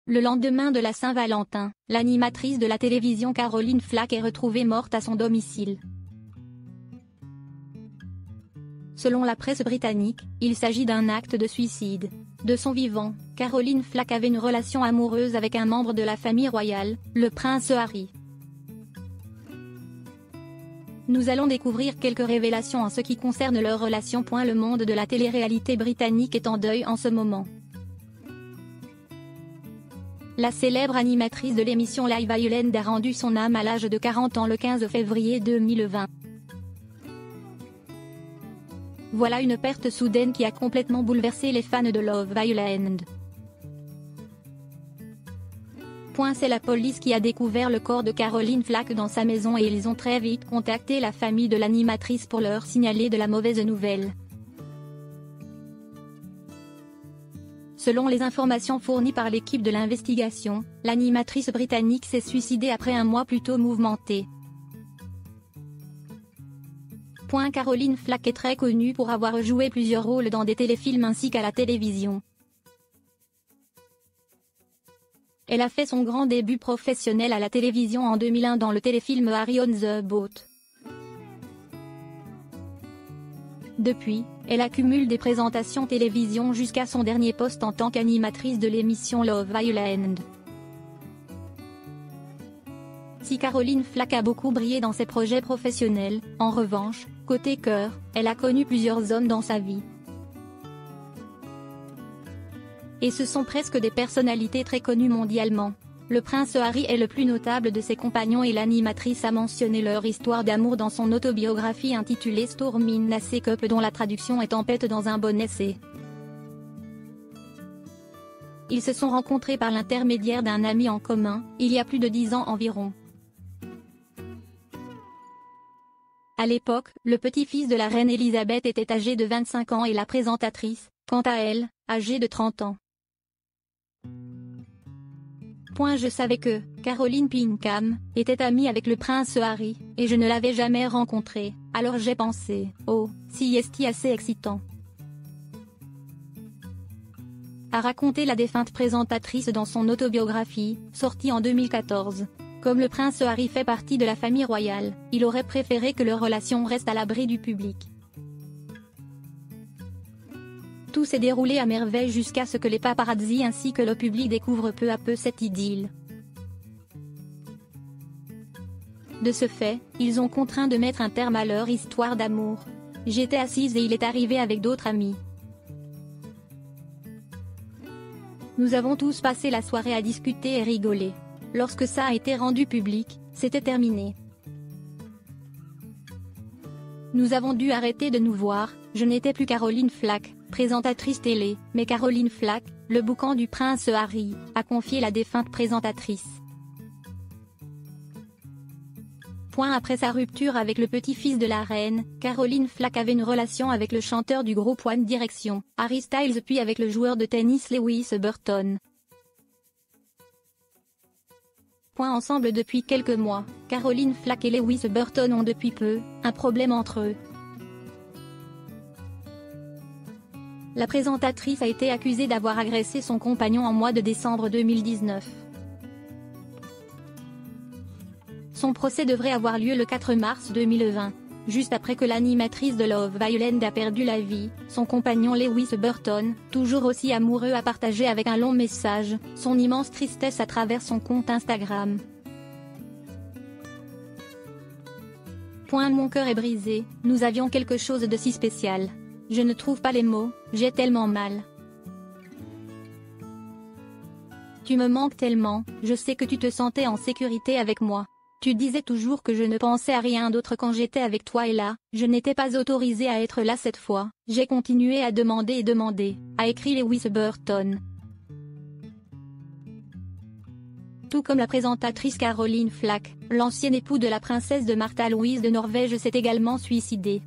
Le lendemain de la Saint-Valentin, l'animatrice de la télévision Caroline Flack est retrouvée morte à son domicile. Selon la presse britannique, il s'agit d'un acte de suicide. De son vivant, Caroline Flack avait une relation amoureuse avec un membre de la famille royale, le prince Harry. Nous allons découvrir quelques révélations en ce qui concerne leur relation. Le monde de la télé-réalité britannique est en deuil en ce moment. La célèbre animatrice de l'émission Love Island a rendu son âme à l'âge de 40 ans le 15 février 2020. Voilà une perte soudaine qui a complètement bouleversé les fans de Love Island. C'est la police qui a découvert le corps de Caroline Flack dans sa maison et ils ont très vite contacté la famille de l'animatrice pour leur signaler de la mauvaise nouvelle. Selon les informations fournies par l'équipe de l'investigation, l'animatrice britannique s'est suicidée après un mois plutôt mouvementé. Caroline Flack est très connue pour avoir joué plusieurs rôles dans des téléfilms ainsi qu'à la télévision. Elle a fait son grand début professionnel à la télévision en 2001 dans le téléfilm Harry on the Boat. Depuis, elle accumule des présentations télévision jusqu'à son dernier poste en tant qu'animatrice de l'émission Love Island. Si Caroline Flack a beaucoup brillé dans ses projets professionnels, en revanche, côté cœur, elle a connu plusieurs hommes dans sa vie. Et ce sont presque des personnalités très connues mondialement. Le prince Harry est le plus notable de ses compagnons et l'animatrice a mentionné leur histoire d'amour dans son autobiographie intitulée Storm in a Teacup dont la traduction est Tempête dans un bon essai. Ils se sont rencontrés par l'intermédiaire d'un ami en commun, il y a plus de 10 ans environ. À l'époque, le petit-fils de la reine Elisabeth était âgé de 25 ans et la présentatrice, quant à elle, âgée de 30 ans. Je savais que Caroline Pinkham était amie avec le prince Harry, et je ne l'avais jamais rencontré, alors j'ai pensé, oh, si est assez excitant. A raconté la défunte présentatrice dans son autobiographie, sortie en 2014. Comme le prince Harry fait partie de la famille royale, il aurait préféré que leur relation reste à l'abri du public. Tout s'est déroulé à merveille jusqu'à ce que les paparazzi ainsi que le public découvrent peu à peu cette idylle. De ce fait, ils ont contraint de mettre un terme à leur histoire d'amour. J'étais assise et il est arrivé avec d'autres amis. Nous avons tous passé la soirée à discuter et rigoler. Lorsque ça a été rendu public, c'était terminé. Nous avons dû arrêter de nous voir, je n'étais plus Caroline Flack, présentatrice télé, mais Caroline Flack, le boucan du prince Harry, a confié la défunte présentatrice. Après sa rupture avec le petit-fils de la reine, Caroline Flack avait une relation avec le chanteur du groupe One Direction, Harry Styles puis avec le joueur de tennis Lewis Burton. Ensemble depuis quelques mois, Caroline Flack et Lewis Burton ont depuis peu un problème entre eux. La présentatrice a été accusée d'avoir agressé son compagnon en mois de décembre 2019. Son procès devrait avoir lieu le 4 mars 2020. Juste après que l'animatrice de Love Island a perdu la vie, son compagnon Lewis Burton, toujours aussi amoureux, a partagé avec un long message son immense tristesse à travers son compte Instagram. Mon cœur est brisé, nous avions quelque chose de si spécial. Je ne trouve pas les mots, j'ai tellement mal. Tu me manques tellement, je sais que tu te sentais en sécurité avec moi. Tu disais toujours que je ne pensais à rien d'autre quand j'étais avec toi et là, je n'étais pas autorisée à être là cette fois. J'ai continué à demander et demander, a écrit Lewis Burton. Tout comme la présentatrice Caroline Flack, l'ancien époux de la princesse de Martha Louise de Norvège s'est également suicidé.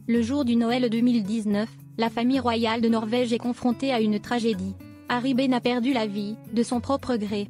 Le jour du Noël 2019, la famille royale de Norvège est confrontée à une tragédie. Harry Ben a perdu la vie, de son propre gré.